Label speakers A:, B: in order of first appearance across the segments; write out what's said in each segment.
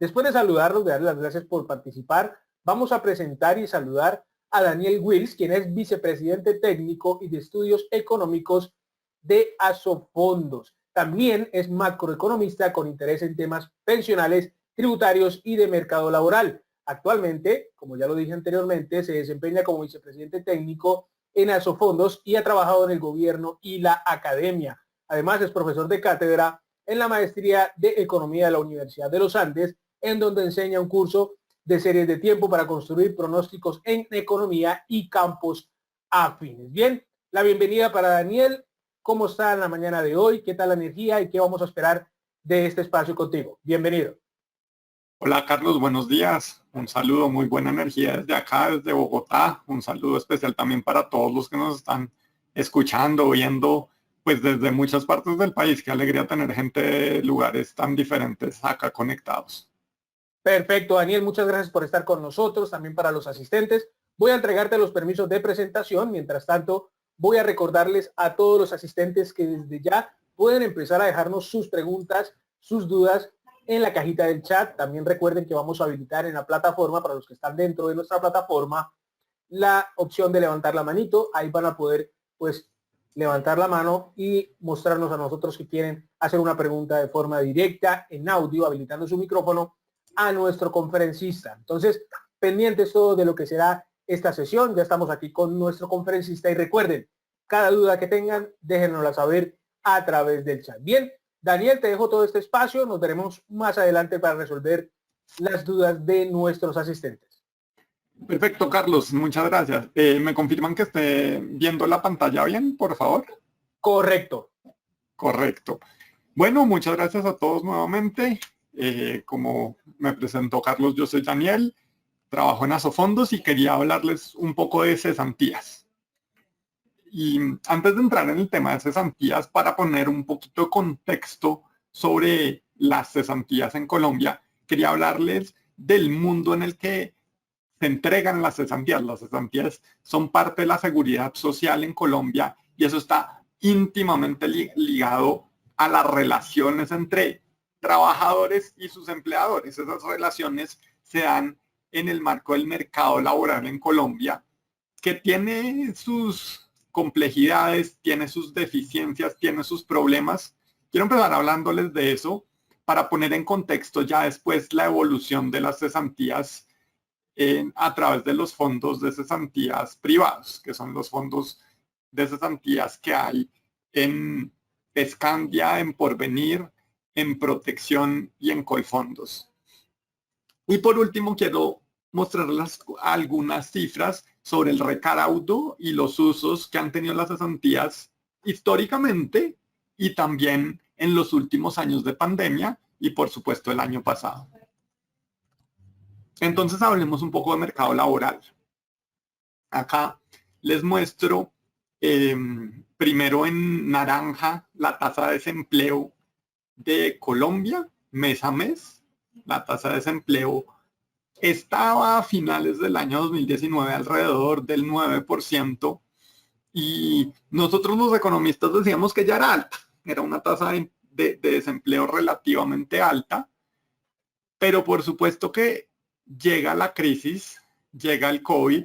A: Después de saludarlos, de darles las gracias por participar, vamos a presentar y saludar a Daniel Wills, quien es vicepresidente técnico y de estudios económicos de Asofondos. También es macroeconomista con interés en temas pensionales, tributarios y de mercado laboral. Actualmente, como ya lo dije anteriormente, se desempeña como vicepresidente técnico en Asofondos y ha trabajado en el gobierno y la academia. Además, es profesor de cátedra en la maestría de Economía de la Universidad de los Andes, en donde enseña un curso de series de tiempo para construir pronósticos en economía y campos afines. Bien, la bienvenida para Daniel. ¿Cómo está en la mañana de hoy? ¿Qué tal la energía y qué vamos a esperar de este espacio contigo? Bienvenido.
B: Hola Carlos, buenos días. Un saludo, muy buena energía desde acá, desde Bogotá. Un saludo especial también para todos los que nos están escuchando, viendo, pues desde muchas partes del país. Qué alegría tener gente de lugares tan diferentes acá conectados.
A: Perfecto, Daniel, muchas gracias por estar con nosotros, también para los asistentes. Voy a entregarte los permisos de presentación. Mientras tanto, voy a recordarles a todos los asistentes que desde ya pueden empezar a dejarnos sus preguntas, sus dudas en la cajita del chat. También recuerden que vamos a habilitar en la plataforma, para los que están dentro de nuestra plataforma, la opción de levantar la manito. Ahí van a poder, pues, levantar la mano y mostrarnos a nosotros que quieren hacer una pregunta de forma directa en audio, habilitando su micrófono a nuestro conferencista. Entonces, pendientes todos de lo que será esta sesión. Ya estamos aquí con nuestro conferencista y recuerden, cada duda que tengan, déjenosla saber a través del chat. Bien, Daniel, te dejo todo este espacio. Nos veremos más adelante para resolver las dudas de nuestros asistentes.
B: Perfecto, Carlos, muchas gracias. ¿Me confirman que esté viendo la pantalla bien, por favor?
A: Correcto.
B: Correcto. Bueno, muchas gracias a todos nuevamente. Como me presentó Carlos, yo soy Daniel, trabajo en Asofondos y quería hablarles un poco de cesantías. Y antes de entrar en el tema de cesantías, para poner un poquito de contexto sobre las cesantías en Colombia, quería hablarles del mundo en el que se entregan las cesantías. Las cesantías son parte de la seguridad social en Colombia y eso está íntimamente ligado a las relaciones entre trabajadores y sus empleadores. Esas relaciones se dan en el marco del mercado laboral en Colombia, que tiene sus complejidades, tiene sus deficiencias, tiene sus problemas. Quiero empezar hablándoles de eso para poner en contexto ya después la evolución de las cesantías a través de los fondos de cesantías privados, que son los fondos de cesantías que hay en Escandia, en Porvenir, en Protección y en Colfondos. Y por último, quiero mostrarles algunas cifras sobre el recaudo y los usos que han tenido las cesantías históricamente y también en los últimos años de pandemia y por supuesto el año pasado. Entonces hablemos un poco de mercado laboral. Acá les muestro primero en naranja la tasa de desempleo de Colombia mes a mes. La tasa de desempleo estaba a finales del año 2019 alrededor del 9% y nosotros los economistas decíamos que ya era alta, era una tasa de desempleo relativamente alta, pero por supuesto que llega la crisis, llega el COVID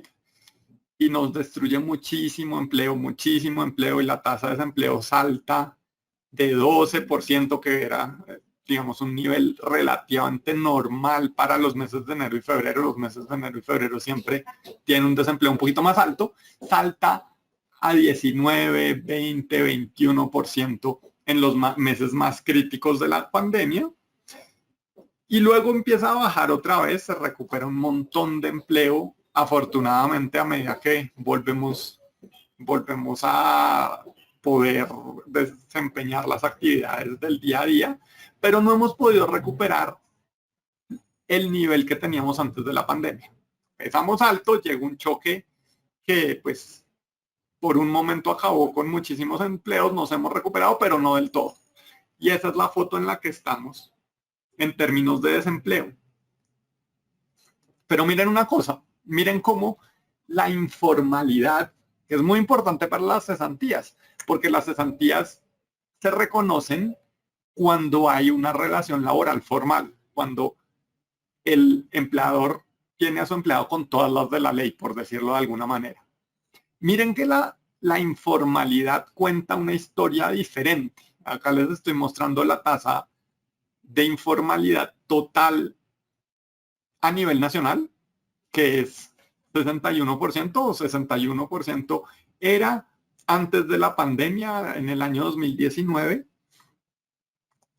B: y nos destruye muchísimo empleo y la tasa de desempleo salta de 12%, que era, digamos, un nivel relativamente normal para los meses de enero y febrero. Los meses de enero y febrero siempre tienen un desempleo un poquito más alto, salta a 19, 20, 21% en los meses más críticos de la pandemia. Y luego empieza a bajar otra vez, se recupera un montón de empleo, afortunadamente a medida que volvemos a poder desempeñar las actividades del día a día, pero no hemos podido recuperar el nivel que teníamos antes de la pandemia. Empezamos alto, llegó un choque que pues por un momento acabó con muchísimos empleos, nos hemos recuperado, pero no del todo. Y esa es la foto en la que estamos en términos de desempleo. Pero miren una cosa, miren cómo la informalidad es muy importante para las cesantías, porque las cesantías se reconocen cuando hay una relación laboral formal, cuando el empleador tiene a su empleado con todas las de la ley, por decirlo de alguna manera. Miren que la informalidad cuenta una historia diferente. Acá les estoy mostrando la tasa de informalidad total a nivel nacional, que es 61% o 61% era antes de la pandemia en el año 2019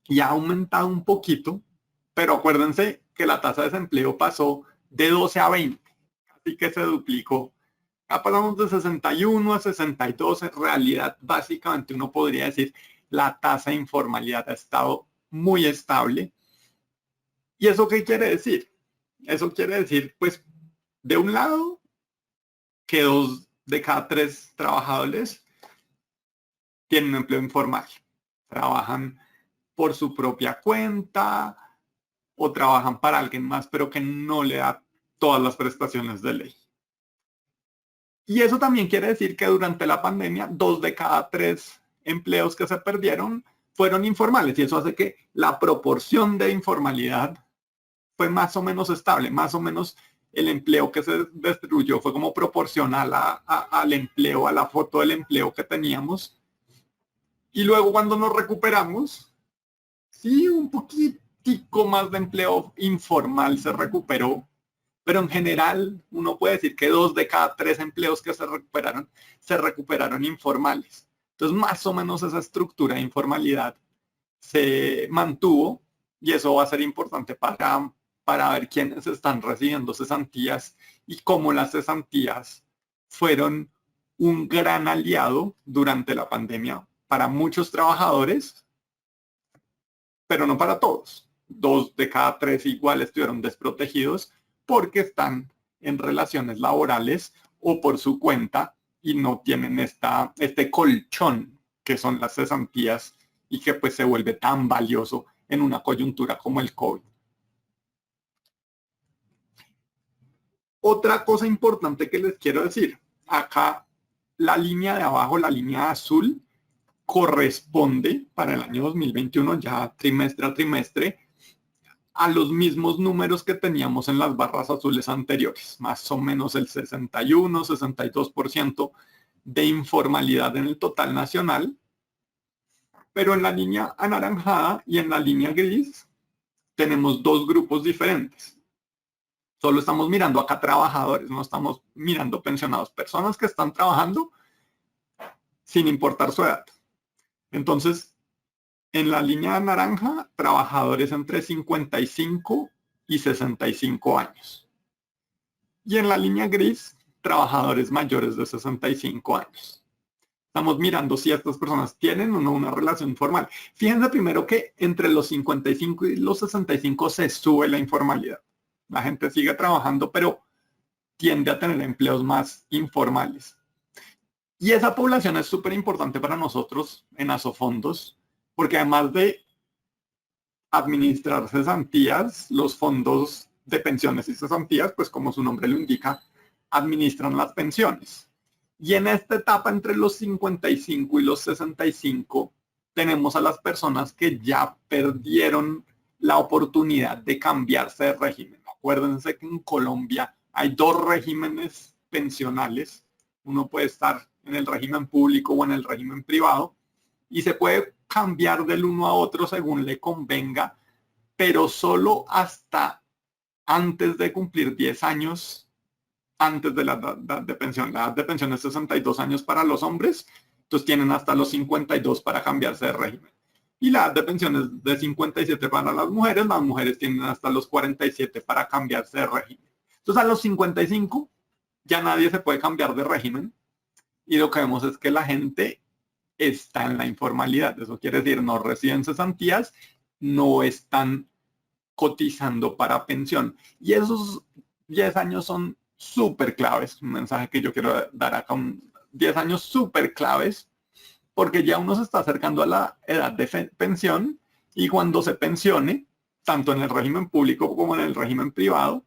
B: y ha aumentado un poquito, pero acuérdense que la tasa de desempleo pasó de 12 a 20, así que se duplicó. Ya pasamos de 61 a 62, en realidad básicamente uno podría decir la tasa de informalidad ha estado muy estable. ¿Y eso qué quiere decir? Eso quiere decir, pues, de un lado, que 2 de cada 3 trabajadores tienen un empleo informal. Trabajan por su propia cuenta o trabajan para alguien más, pero que no le da todas las prestaciones de ley. Y eso también quiere decir que durante la pandemia, 2 de cada 3 empleos que se perdieron fueron informales. Y eso hace que la proporción de informalidad fue más o menos estable, más o menos el empleo que se destruyó fue como proporcional al empleo, a la foto del empleo que teníamos. Y luego cuando nos recuperamos, sí, un poquitico más de empleo informal se recuperó, pero en general uno puede decir que 2 de cada 3 empleos que se recuperaron informales. Entonces más o menos esa estructura de informalidad se mantuvo y eso va a ser importante para ver quiénes están recibiendo cesantías y cómo las cesantías fueron un gran aliado durante la pandemia para muchos trabajadores, pero no para todos. 2 de cada 3 igual estuvieron desprotegidos porque están en relaciones laborales o por su cuenta y no tienen este colchón que son las cesantías y que pues se vuelve tan valioso en una coyuntura como el COVID. Otra cosa importante que les quiero decir, acá la línea de abajo, la línea azul, corresponde para el año 2021, ya trimestre a trimestre, a los mismos números que teníamos en las barras azules anteriores, más o menos el 61, 62% de informalidad en el total nacional, pero en la línea anaranjada y en la línea gris tenemos dos grupos diferentes. Solo estamos mirando acá trabajadores, no estamos mirando pensionados, personas que están trabajando sin importar su edad. Entonces, en la línea naranja, trabajadores entre 55 y 65 años. Y en la línea gris, trabajadores mayores de 65 años. Estamos mirando si estas personas tienen o no una relación formal. Fíjense primero que entre los 55 y los 65 se sube la informalidad. La gente sigue trabajando, pero tiende a tener empleos más informales. Y esa población es súper importante para nosotros en Asofondos, porque además de administrar cesantías, los fondos de pensiones y cesantías, pues como su nombre lo indica, administran las pensiones. Y en esta etapa entre los 55 y los 65 tenemos a las personas que ya perdieron la oportunidad de cambiarse de régimen. Acuérdense que en Colombia hay dos regímenes pensionales. Uno puede estar en el régimen público o en el régimen privado y se puede cambiar del uno a otro según le convenga, pero solo hasta antes de cumplir 10 años antes de la edad de pensión. La edad de pensión es 62 años para los hombres, entonces tienen hasta los 52 para cambiarse de régimen. Y la edad de pensión es de 57 para las mujeres tienen hasta los 47 para cambiarse de régimen. Entonces a los 55 ya nadie se puede cambiar de régimen y lo que vemos es que la gente está en la informalidad. Eso quiere decir no reciben cesantías, no están cotizando para pensión. Y esos 10 años son súper claves. Un mensaje que yo quiero dar acá, 10 años súper claves, porque ya uno se está acercando a la edad de pensión y cuando se pensione, tanto en el régimen público como en el régimen privado,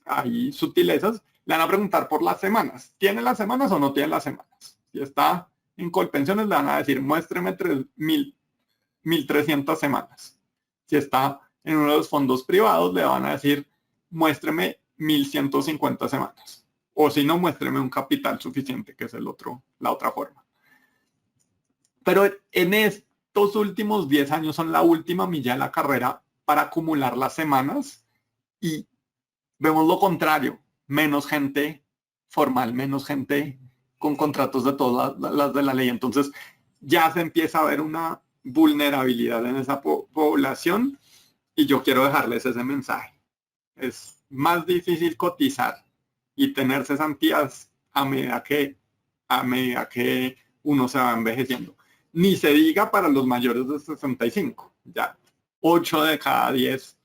B: hay sutilezas, le van a preguntar por las semanas. ¿Tiene las semanas o no tiene las semanas? Si está en Colpensiones, le van a decir, muéstreme 1.300 semanas. Si está en uno de los fondos privados le van a decir, muéstreme 1.150 semanas. O si no, muéstreme un capital suficiente, que es la otra forma. Pero en estos últimos 10 años son la última milla de la carrera para acumular las semanas y vemos lo contrario, menos gente formal, menos gente con contratos de todas las de la ley. Entonces ya se empieza a ver una vulnerabilidad en esa población y yo quiero dejarles ese mensaje. Es más difícil cotizar y tener cesantías a medida que uno se va envejeciendo. Ni se diga para los mayores de 65. Ya 8 de cada 10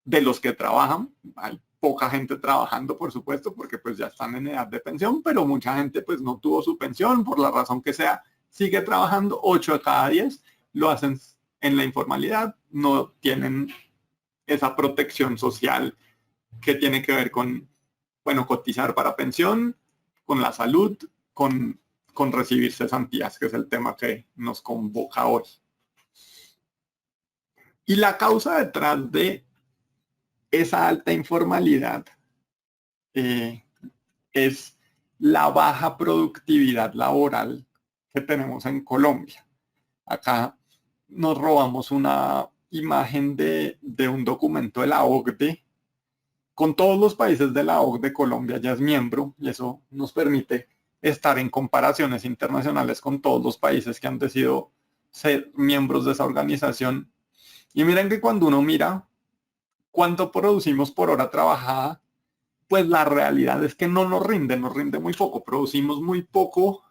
B: de los que trabajan, hay poca gente trabajando, por supuesto, porque pues ya están en edad de pensión, pero mucha gente pues no tuvo su pensión, por la razón que sea, sigue trabajando. 8 de cada 10 lo hacen en la informalidad, no tienen esa protección social que tiene que ver con, bueno, cotizar para pensión, con la salud, con recibir cesantías, que es el tema que nos convoca hoy. Y la causa detrás de esa alta informalidad es la baja productividad laboral que tenemos en Colombia. Acá nos robamos una imagen de un documento de la OCDE. Con todos los países de la OCDE, Colombia ya es miembro y eso nos permite estar en comparaciones internacionales con todos los países que han decidido ser miembros de esa organización. Y miren que cuando uno mira cuánto producimos por hora trabajada, pues la realidad es que no nos rinde muy poco. Producimos muy poco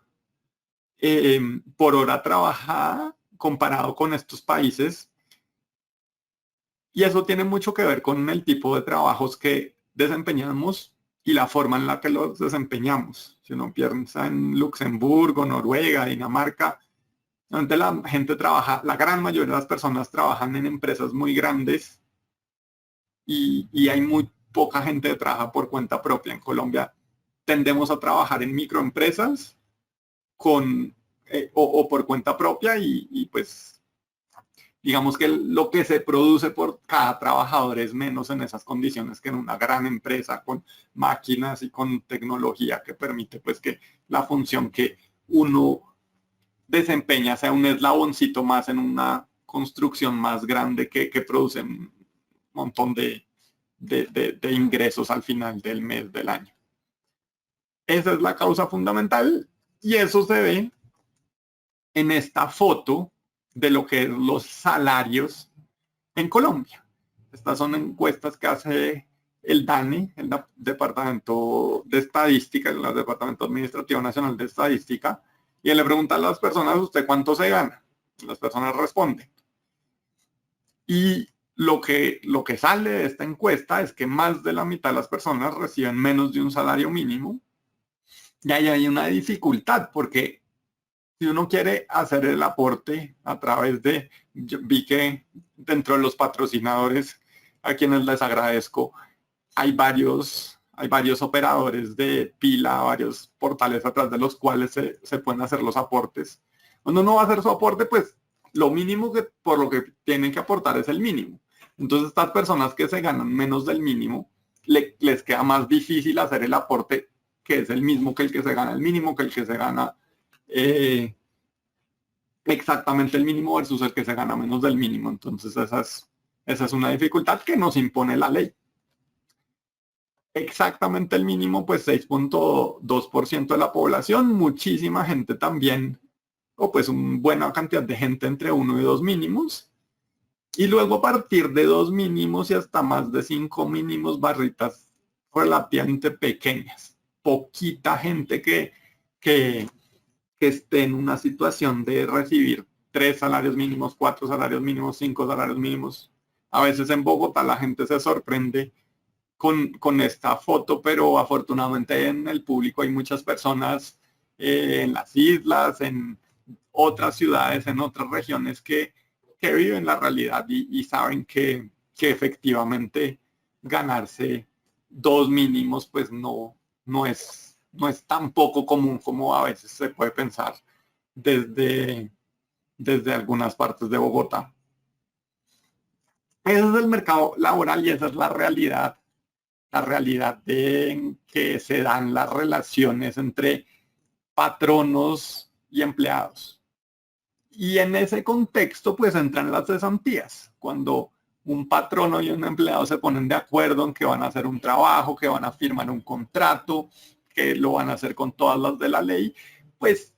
B: por hora trabajada comparado con estos países. Y eso tiene mucho que ver con el tipo de trabajos que desempeñamos y la forma en la que los desempeñamos. Si uno piensa en Luxemburgo, Noruega, Dinamarca, donde la gente trabaja, la gran mayoría de las personas trabajan en empresas muy grandes y hay muy poca gente que trabaja por cuenta propia. En Colombia tendemos a trabajar en microempresas o por cuenta propia y pues digamos que lo que se produce por cada trabajador es menos en esas condiciones que en una gran empresa con máquinas y con tecnología que permite pues que la función que uno desempeña sea un eslaboncito más en una construcción más grande que produce un montón de ingresos al final del mes, del año. Esa es la causa fundamental y eso se ve en esta foto de lo que es los salarios en Colombia. Estas son encuestas que hace el DANE, el Departamento de Estadística, el Departamento Administrativo Nacional de Estadística, y él le pregunta a las personas, ¿usted cuánto se gana? Las personas responden. Y lo que sale de esta encuesta es que más de la mitad de las personas reciben menos de un salario mínimo. Y ahí hay una dificultad, porque si uno quiere hacer el aporte a través de, yo vi que dentro de los patrocinadores, a quienes les agradezco, hay varios operadores de pila, varios portales a través de los cuales se pueden hacer los aportes. Cuando uno va a hacer su aporte, pues lo mínimo por lo que tienen que aportar es el mínimo. Entonces estas personas que se ganan menos del mínimo, les queda más difícil hacer el aporte, que es el mismo que el que se gana el mínimo, que el que se gana exactamente el mínimo versus el que se gana menos del mínimo. Entonces esa es una dificultad que nos impone la ley. Exactamente el mínimo, pues 6.2% de la población, muchísima gente también, o pues una buena cantidad de gente entre 1 y 2 mínimos. Y luego a partir de 2 mínimos y hasta más de 5 mínimos, barritas relativamente pequeñas. Poquita gente que esté en una situación de recibir 3 salarios mínimos, 4 salarios mínimos, 5 salarios mínimos. A veces en Bogotá la gente se sorprende con esta foto, pero afortunadamente en el público hay muchas personas en las islas, en otras ciudades, en otras regiones que viven la realidad y saben que efectivamente ganarse 2 mínimos pues no es tan poco común como a veces se puede pensar desde algunas partes de Bogotá. Ese es el mercado laboral y esa es la realidad en que se dan las relaciones entre patronos y empleados. Y en ese contexto, pues entran las cesantías, cuando un patrono y un empleado se ponen de acuerdo en que van a hacer un trabajo, que van a firmar un contrato, que lo van a hacer con todas las de la ley, pues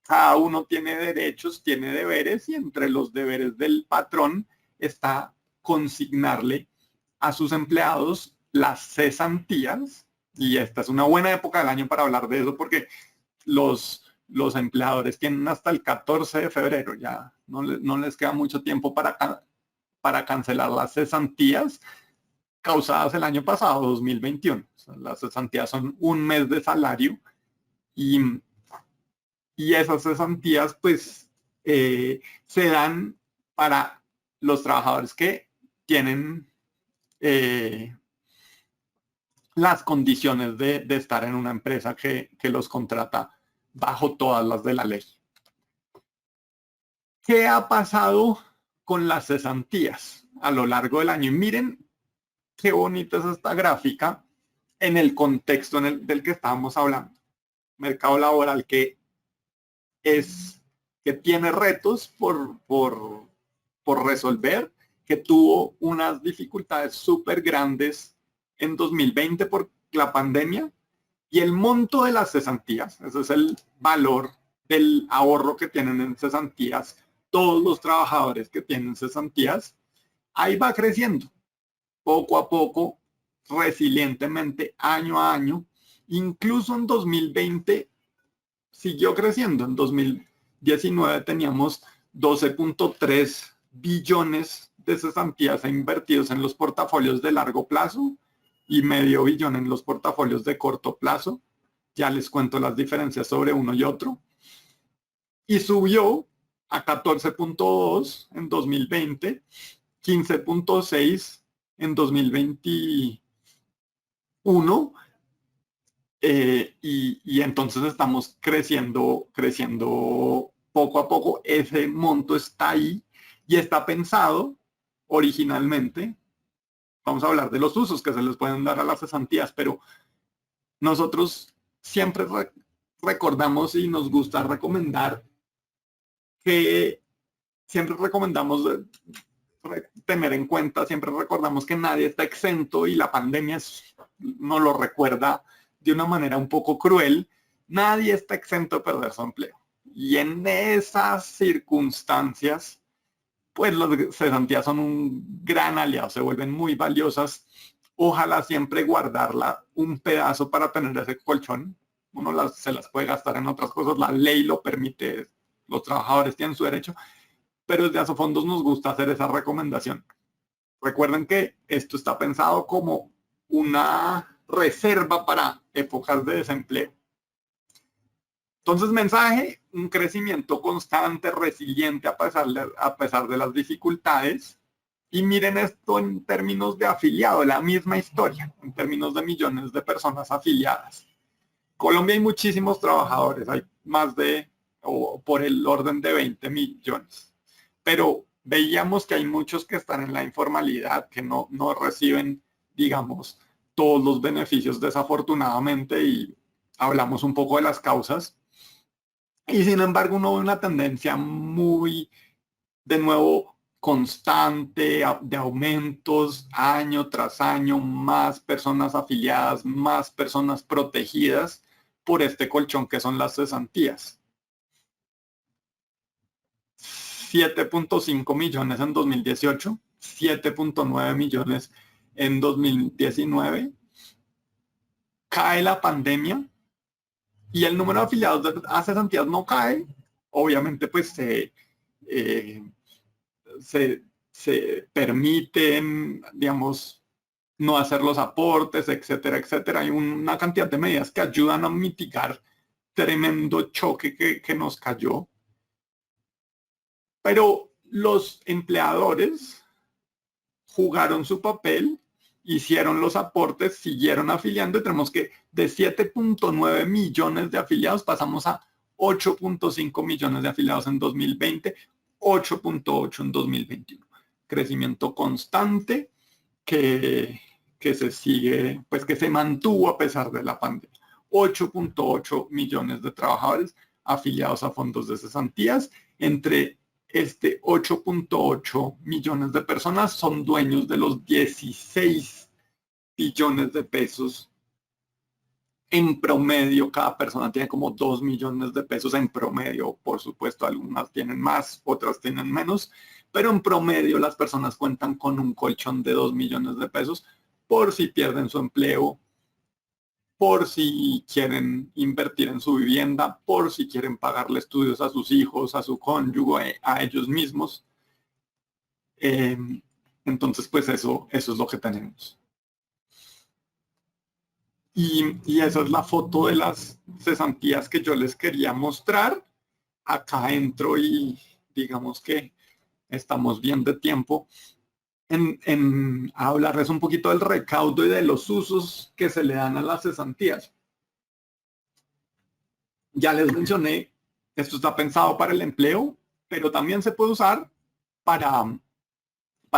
B: cada uno tiene derechos, tiene deberes, y entre los deberes del patrón está consignarle a sus empleados las cesantías, y esta es una buena época del año para hablar de eso, porque los empleadores tienen hasta el 14 de febrero, ya no les queda mucho tiempo para cancelar las cesantías causadas el año pasado, 2021. O sea, las cesantías son un mes de salario, y esas cesantías pues se dan para los trabajadores que tienen las condiciones de estar en una empresa que los contrata bajo todas las de la ley. ¿Qué ha pasado con las cesantías a lo largo del año? Y miren qué bonita es esta gráfica en el contexto del que estábamos hablando. Mercado laboral que tiene retos por resolver, que tuvo unas dificultades súper grandes en 2020 por la pandemia, y el monto de las cesantías, ese es el valor del ahorro que tienen en cesantías todos los trabajadores que tienen cesantías, ahí va creciendo poco a poco, resilientemente, año a año. Incluso en 2020 siguió creciendo. En 2019 teníamos 12.3 billones de cesantías invertidos en los portafolios de largo plazo y medio billón en los portafolios de corto plazo. Ya les cuento las diferencias sobre uno y otro. Y subió a 14.2 en 2020, 15.6 en 2021, y entonces estamos creciendo poco a poco. Ese monto está ahí y está pensado originalmente. Vamos a hablar de los usos que se les pueden dar a las cesantías, pero nosotros siempre recordamos y nos gusta recomendar que siempre recomendamos tener en cuenta, siempre recordamos que nadie está exento, y la pandemia nos lo recuerda de una manera un poco cruel. Nadie está exento de perder su empleo. Y en esas circunstancias, pues las cesantías son un gran aliado, se vuelven muy valiosas. Ojalá siempre guardarla un pedazo para tener ese colchón. Uno se las puede gastar en otras cosas, la ley lo permite, los trabajadores tienen su derecho, pero desde Asofondos nos gusta hacer esa recomendación. Recuerden que esto está pensado como una reserva para épocas de desempleo. Entonces, mensaje: un crecimiento constante, resiliente a pesar de las dificultades. Y miren esto en términos de afiliado, la misma historia, en términos de millones de personas afiliadas. Colombia hay muchísimos trabajadores, hay más de, o por el orden de 20 millones. Pero veíamos que hay muchos que están en la informalidad, que no reciben, digamos, todos los beneficios, desafortunadamente, y hablamos un poco de las causas. Y sin embargo, uno ve una tendencia muy, de nuevo, constante, de aumentos año tras año, más personas afiliadas, más personas protegidas por este colchón que son las cesantías. 7.5 millones en 2018, 7.9 millones en 2019. Cae la pandemia y el número de afiliados a cesantías no cae. Obviamente, pues se permiten, digamos, no hacer los aportes, etcétera, etcétera. Hay una cantidad de medidas que ayudan a mitigar tremendo choque que nos cayó. Pero los empleadores jugaron su papel, hicieron los aportes, siguieron afiliando, y tenemos que de 7.9 millones de afiliados pasamos a 8.5 millones de afiliados en 2020, 8.8 en 2021. crecimiento constante que se sigue, pues que se mantuvo a pesar de la pandemia. 8.8 millones de trabajadores afiliados a fondos de cesantías. Entre este 8.8 millones de personas son dueños de los 16 billones de pesos. En promedio, cada persona tiene como 2 millones de pesos en promedio. Por supuesto, algunas tienen más, otras tienen menos, pero en promedio las personas cuentan con un colchón de 2 millones de pesos por si pierden su empleo, por si quieren invertir en su vivienda, por si quieren pagarle estudios a sus hijos, a su cónyuge, a ellos mismos. Entonces, pues eso es lo que tenemos. Y esa es la foto de las cesantías que yo les quería mostrar. Acá entro y digamos que estamos bien de tiempo en hablarles un poquito del recaudo y de los usos que se le dan a las cesantías. Ya les mencioné, esto está pensado para el empleo, pero también se puede usar para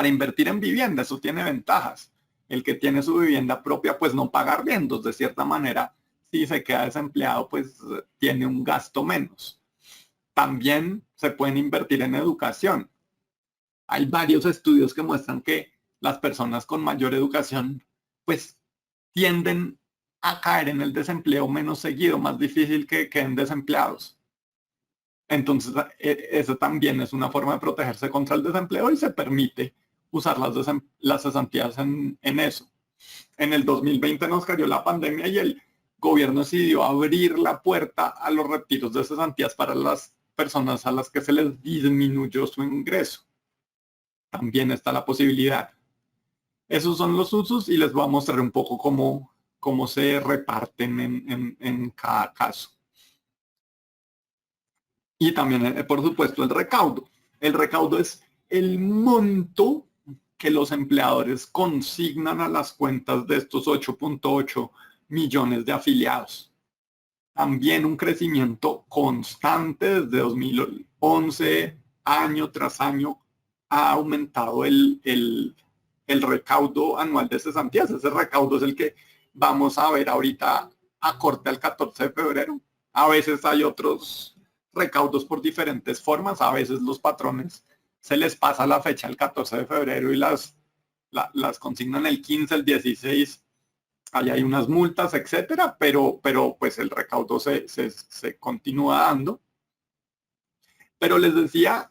B: invertir en vivienda. Eso tiene ventajas. El que tiene su vivienda propia, pues no paga arriendos. De cierta manera, si se queda desempleado, pues tiene un gasto menos. También se pueden invertir en educación. Hay varios estudios que muestran que las personas con mayor educación, pues tienden a caer en el desempleo menos seguido, más difícil que queden desempleados. Entonces, eso también es una forma de protegerse contra el desempleo y se permite usar las cesantías en eso. En el 2020 nos cayó la pandemia y el gobierno decidió abrir la puerta a los retiros de cesantías para las personas a las que se les disminuyó su ingreso. También está la posibilidad. Esos son los usos y les voy a mostrar un poco cómo se reparten en cada caso. Y también, por supuesto, el recaudo. El recaudo es el monto que los empleadores consignan a las cuentas de estos 8.8 millones de afiliados. También un crecimiento constante desde 2011, año tras año, ha aumentado el recaudo anual de cesantías. Ese recaudo es el que vamos a ver ahorita a corte al 14 de febrero. A veces hay otros recaudos por diferentes formas. A veces los patrones se les pasa la fecha el 14 de febrero y las consignan el 15, el 16. Ahí hay unas multas, etcétera, pero pues el recaudo se continúa dando. Pero les decía,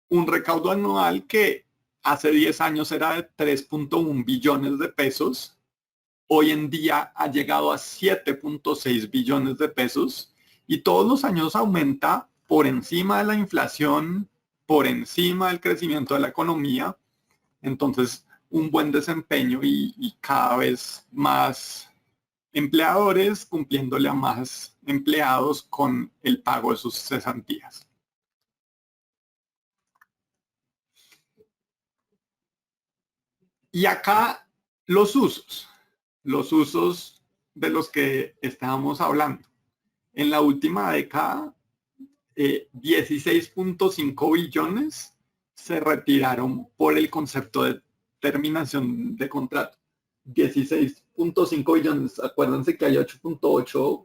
B: un recaudo anual que hace 10 años era de 3.1 billones de pesos, hoy en día ha llegado a 7.6 billones de pesos y todos los años aumenta por encima de la inflación, por encima del crecimiento de la economía. Entonces, un buen desempeño y cada vez más empleadores cumpliéndole a más empleados con el pago de sus cesantías. Y acá los usos de los que estábamos hablando. En la última década, 16.5 billones se retiraron por el concepto de terminación de contrato. 16.5 billones, acuérdense que hay 8.8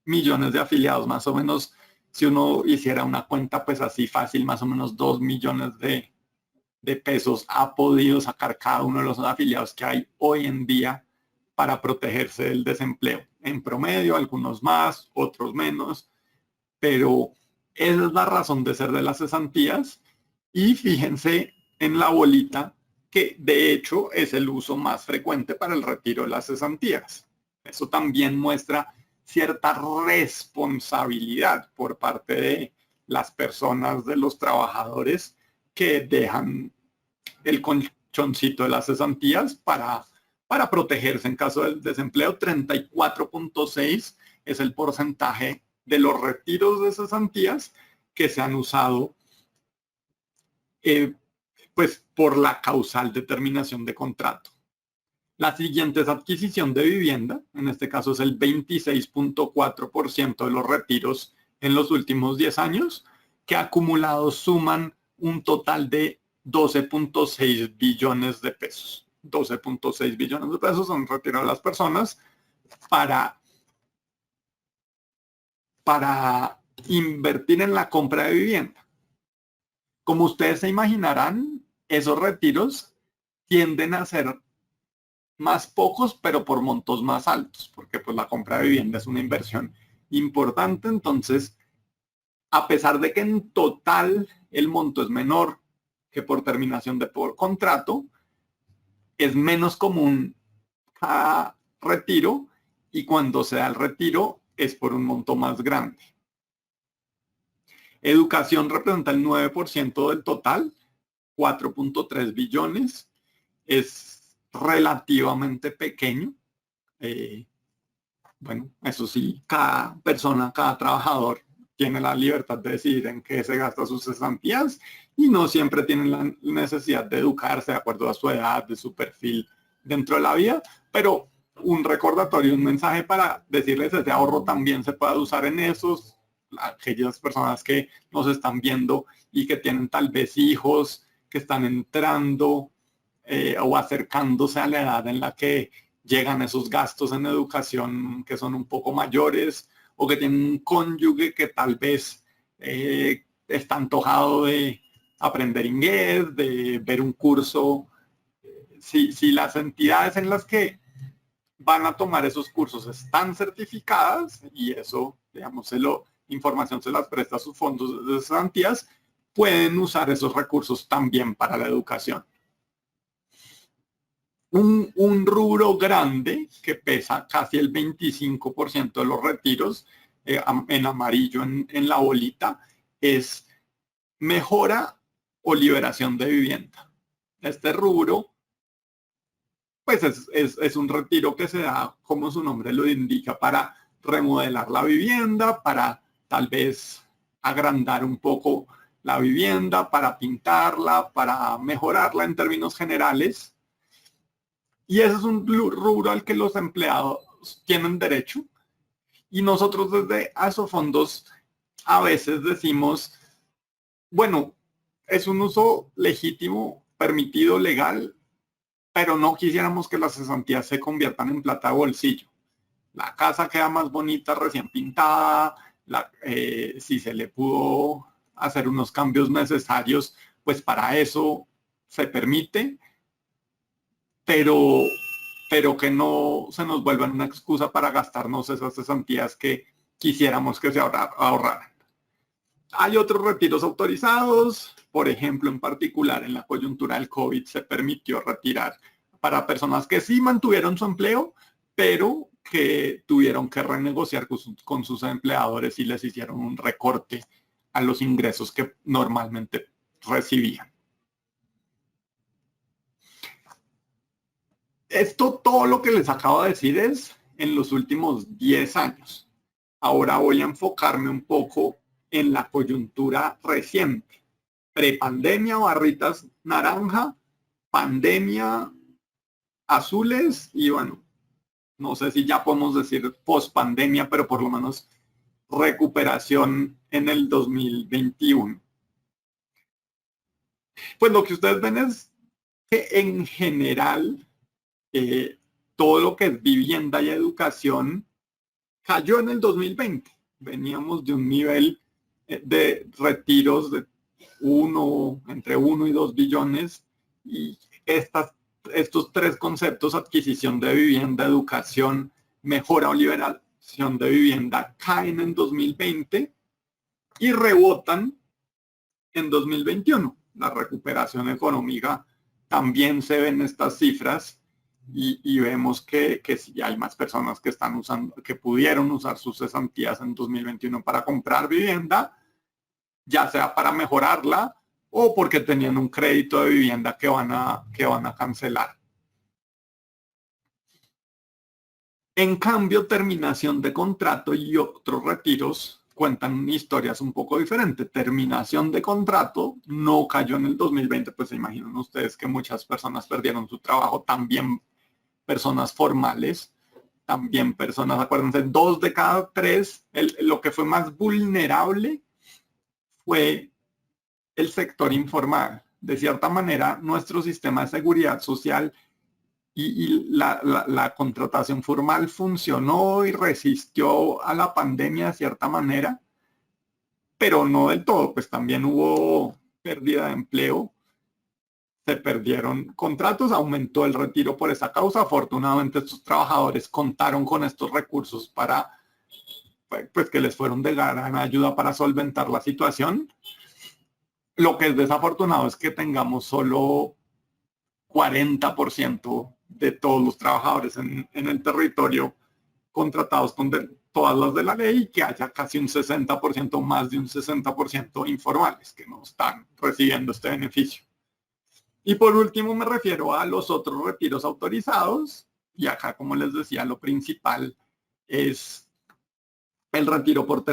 B: millones de afiliados, más o menos, si uno hiciera una cuenta pues así fácil, más o menos 2 millones de pesos ha podido sacar cada uno de los afiliados que hay hoy en día para protegerse del desempleo. En promedio, algunos más, otros menos, pero esa es la razón de ser de las cesantías. Y fíjense en la bolita que de hecho es el uso más frecuente para el retiro de las cesantías. Eso también muestra cierta responsabilidad por parte de las personas, de los trabajadores que dejan el colchoncito de las cesantías para protegerse en caso del desempleo. 34.6 es el porcentaje de los retiros de cesantías que se han usado pues por la causal de terminación de contrato. La siguiente es adquisición de vivienda. En este caso es el 26.4% de los retiros en los últimos 10 años, que acumulados suman un total de 12.6 billones de pesos. 12.6 billones de pesos son retirados de las personas para invertir en la compra de vivienda. Como ustedes se imaginarán, esos retiros tienden a ser más pocos, pero por montos más altos, porque pues la compra de vivienda es una inversión importante. Entonces, a pesar de que en total el monto es menor que por terminación de por contrato, es menos común cada retiro, y cuando se da el retiro es por un monto más grande. Educación representa el 9% del total, 4.3 billones. Es relativamente pequeño. Bueno, eso sí, cada persona, cada trabajador tiene la libertad de decidir en qué se gasta sus cesantías, y no siempre tienen la necesidad de educarse de acuerdo a su edad, de su perfil dentro de la vida, pero un recordatorio, un mensaje para decirles ese ahorro también se puede usar en esos, aquellas personas que nos están viendo y que tienen tal vez hijos que están entrando o acercándose a la edad en la que llegan esos gastos en educación que son un poco mayores, o que tienen un cónyuge que tal vez está antojado de aprender inglés, de ver un curso. Si las entidades en las que van a tomar esos cursos están certificadas, y eso, digamos, información se las presta a sus fondos de cesantías, pueden usar esos recursos también para la educación. Un rubro grande que pesa casi el 25% de los retiros, en amarillo en la bolita, es mejora o liberación de vivienda. Este rubro, pues es un retiro que se da, como su nombre lo indica, para remodelar la vivienda, para tal vez agrandar un poco la vivienda, para pintarla, para mejorarla en términos generales. Y ese es un rubro al que los empleados tienen derecho. Y nosotros desde Asofondos a veces decimos, bueno, es un uso legítimo, permitido, legal, pero no quisiéramos que las cesantías se conviertan en plata de bolsillo. La casa queda más bonita, recién pintada, si se le pudo hacer unos cambios necesarios, pues para eso se permite, pero que no se nos vuelvan una excusa para gastarnos esas cesantías que quisiéramos que se ahorraran. Hay otros retiros autorizados, por ejemplo, en particular en la coyuntura del COVID se permitió retirar para personas que sí mantuvieron su empleo, pero que tuvieron que renegociar con sus empleadores y les hicieron un recorte a los ingresos que normalmente recibían. Esto, todo lo que les acabo de decir, es en los últimos 10 años. Ahora voy a enfocarme un poco en la coyuntura reciente. Prepandemia, barritas naranja, pandemia, azules, y bueno, no sé si ya podemos decir pospandemia, pero por lo menos recuperación en el 2021. Pues lo que ustedes ven es que en general todo lo que es vivienda y educación cayó en el 2020. Veníamos de un nivel de retiros de entre 1 y 2 billones, y estos tres conceptos, adquisición de vivienda, educación, mejora o liberación de vivienda, caen en 2020 y rebotan en 2021. La recuperación económica también se ve en estas cifras, y vemos que sí hay más personas que están usando, que pudieron usar sus cesantías en 2021 para comprar vivienda, ya sea para mejorarla o porque tenían un crédito de vivienda que van a cancelar. En cambio, terminación de contrato y otros retiros cuentan historias un poco diferentes. Terminación de contrato no cayó en el 2020, pues se imaginan ustedes que muchas personas perdieron su trabajo, también personas formales, también personas, acuérdense, 2 de cada 3, lo que fue más vulnerable fue el sector informal. de cierta manera, nuestro sistema de seguridad social y la contratación formal funcionó y resistió a la pandemia de cierta manera, pero no del todo, pues también hubo pérdida de empleo, se perdieron contratos, aumentó el retiro por esa causa. Afortunadamente estos trabajadores contaron con estos recursos para, pues que les fueron de gran ayuda para solventar la situación. Lo que es desafortunado es que tengamos solo 40% de todos los trabajadores en el territorio contratados con todas las de la ley y que haya casi un 60%, más de un 60% informales que no están recibiendo este beneficio. Y por último me refiero a los otros retiros autorizados y acá, como les decía, lo principal es el retiro por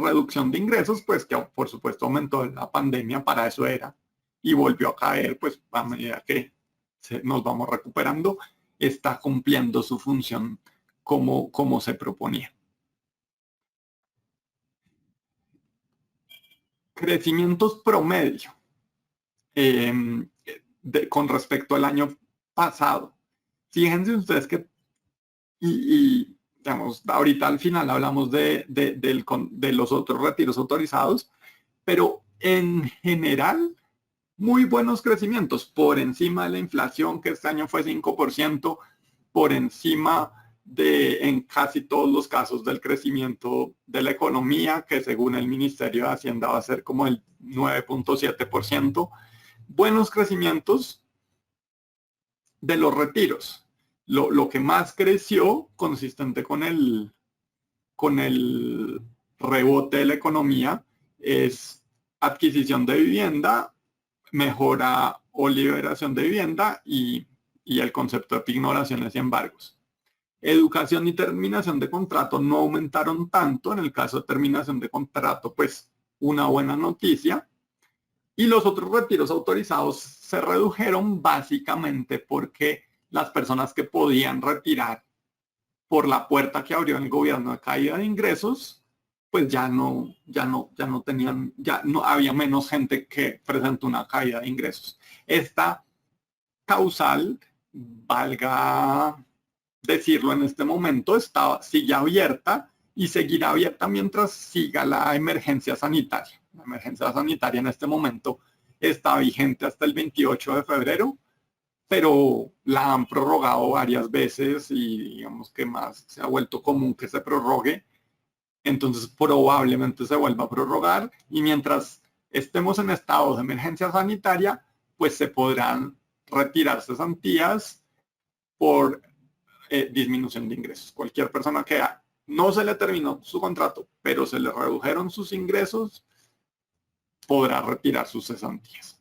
B: reducción de ingresos, pues que por supuesto aumentó en la pandemia, para eso era, y volvió a caer, pues a medida que nos vamos recuperando, está cumpliendo su función como se proponía. Crecimientos promedio con respecto al año pasado. Fíjense ustedes que, digamos, ahorita al final hablamos de los otros retiros autorizados, pero en general, muy buenos crecimientos, por encima de la inflación, que este año fue 5%, por encima en casi todos los casos del crecimiento de la economía, que según el Ministerio de Hacienda va a ser como el 9.7%. Buenos crecimientos de los retiros. Lo que más creció, consistente con el rebote de la economía, es adquisición de vivienda, mejora o liberación de vivienda y el concepto de pignoraciones y embargos. Educación y terminación de contrato no aumentaron tanto. En el caso de terminación de contrato, pues una buena noticia. Y los otros retiros autorizados se redujeron básicamente porque las personas que podían retirar por la puerta que abrió el gobierno de caída de ingresos, pues ya no tenían, ya no había menos gente que presentó una caída de ingresos. Esta causal, valga decirlo en este momento, sigue abierta y seguirá abierta mientras siga la emergencia sanitaria. La emergencia sanitaria en este momento está vigente hasta el 28 de febrero, pero la han prorrogado varias veces y digamos que más se ha vuelto común que se prorrogue. Entonces probablemente se vuelva a prorrogar y mientras estemos en estado de emergencia sanitaria, pues se podrán retirar cesantías por disminución de ingresos. Cualquier persona que no se le terminó su contrato, pero se le redujeron sus ingresos, podrá retirar sus cesantías.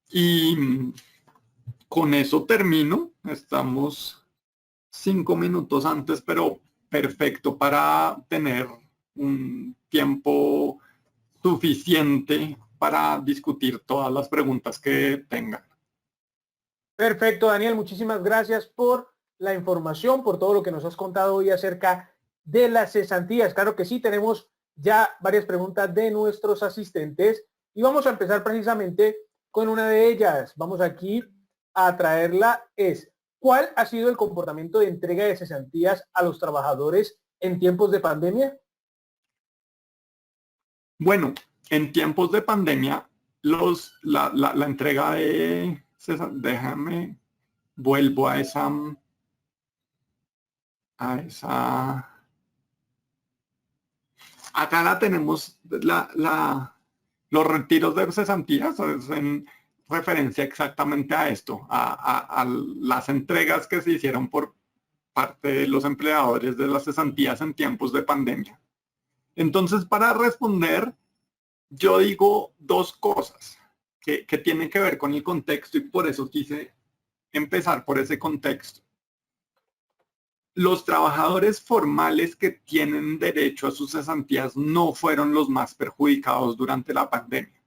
B: Y con eso termino. Estamos 5 minutos antes, pero perfecto para tener un tiempo suficiente para discutir todas las preguntas que tengan.
A: Perfecto, Daniel. Muchísimas gracias por la información, por todo lo que nos has contado hoy acerca de las cesantías. Claro que sí, tenemos ya varias preguntas de nuestros asistentes y vamos a empezar precisamente con una de ellas. Vamos aquí a traerla. ¿Cuál ha sido el comportamiento de entrega de cesantías a los trabajadores en tiempos de pandemia?
B: Bueno, en tiempos de pandemia, la entrega de déjame, vuelvo a esa, acá la tenemos, los retiros de cesantías, es en referencia exactamente a esto, a las entregas que se hicieron por parte de los empleadores de las cesantías en tiempos de pandemia. Entonces, para responder, yo digo dos cosas que tienen que ver con el contexto y por eso quise empezar por ese contexto. Los trabajadores formales que tienen derecho a sus cesantías no fueron los más perjudicados durante la pandemia.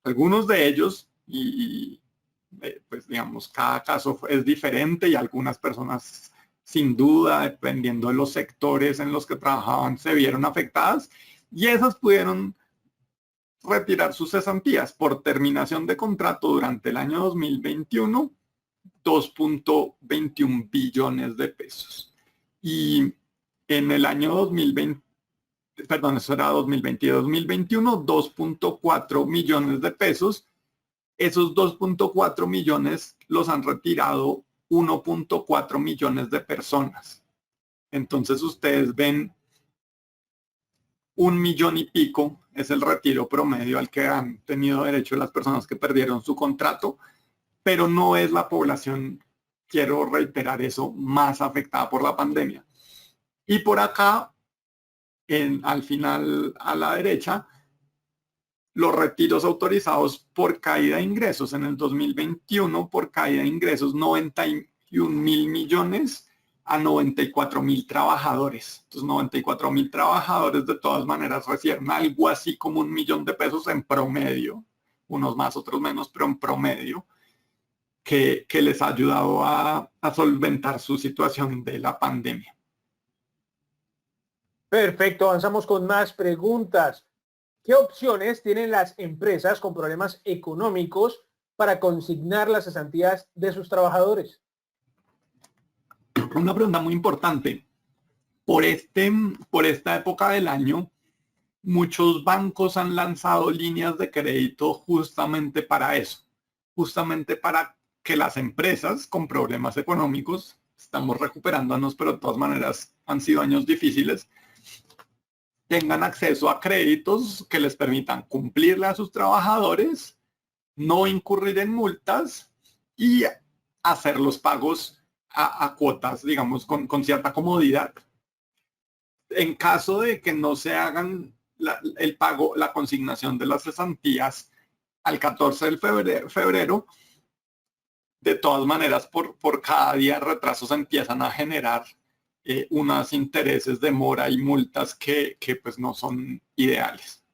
B: Algunos de ellos, pues digamos, cada caso es diferente y algunas personas sin duda, dependiendo de los sectores en los que trabajaban, se vieron afectadas y esas pudieron retirar sus cesantías por terminación de contrato durante el año 2021, 2.21 billones de pesos. Y en el año 2020, perdón, eso era 2022, 2021, 2.4 millones de pesos. Esos 2.4 millones los han retirado 1.4 millones de personas. Entonces ustedes ven 1 millón y pico es el retiro promedio al que han tenido derecho las personas que perdieron su contrato, pero no es la población, quiero reiterar eso, más afectada por la pandemia. Y por acá, al final a la derecha, los retiros autorizados por caída de ingresos. En el 2021, por caída de ingresos, 91.000 millones a 94.000 trabajadores. Entonces, 94.000 trabajadores de todas maneras reciben algo así como 1 millón de pesos en promedio, unos más, otros menos, pero en promedio, que les ha ayudado a solventar su situación de la pandemia.
A: Perfecto, avanzamos con más preguntas. ¿Qué opciones tienen las empresas con problemas económicos para consignar las cesantías de sus trabajadores?
B: Una pregunta muy importante. Por esta época del año, muchos bancos han lanzado líneas de crédito justamente para eso, justamente para que las empresas con problemas económicos, estamos recuperándonos, pero de todas maneras han sido años difíciles, tengan acceso a créditos que les permitan cumplirle a sus trabajadores, no incurrir en multas y hacer los pagos a cuotas, digamos, con cierta comodidad. En caso de que no se hagan el pago, la consignación de las cesantías al 14 de febrero, de todas maneras, por cada día de retraso se empiezan a generar unos intereses de mora y multas que pues no son ideales.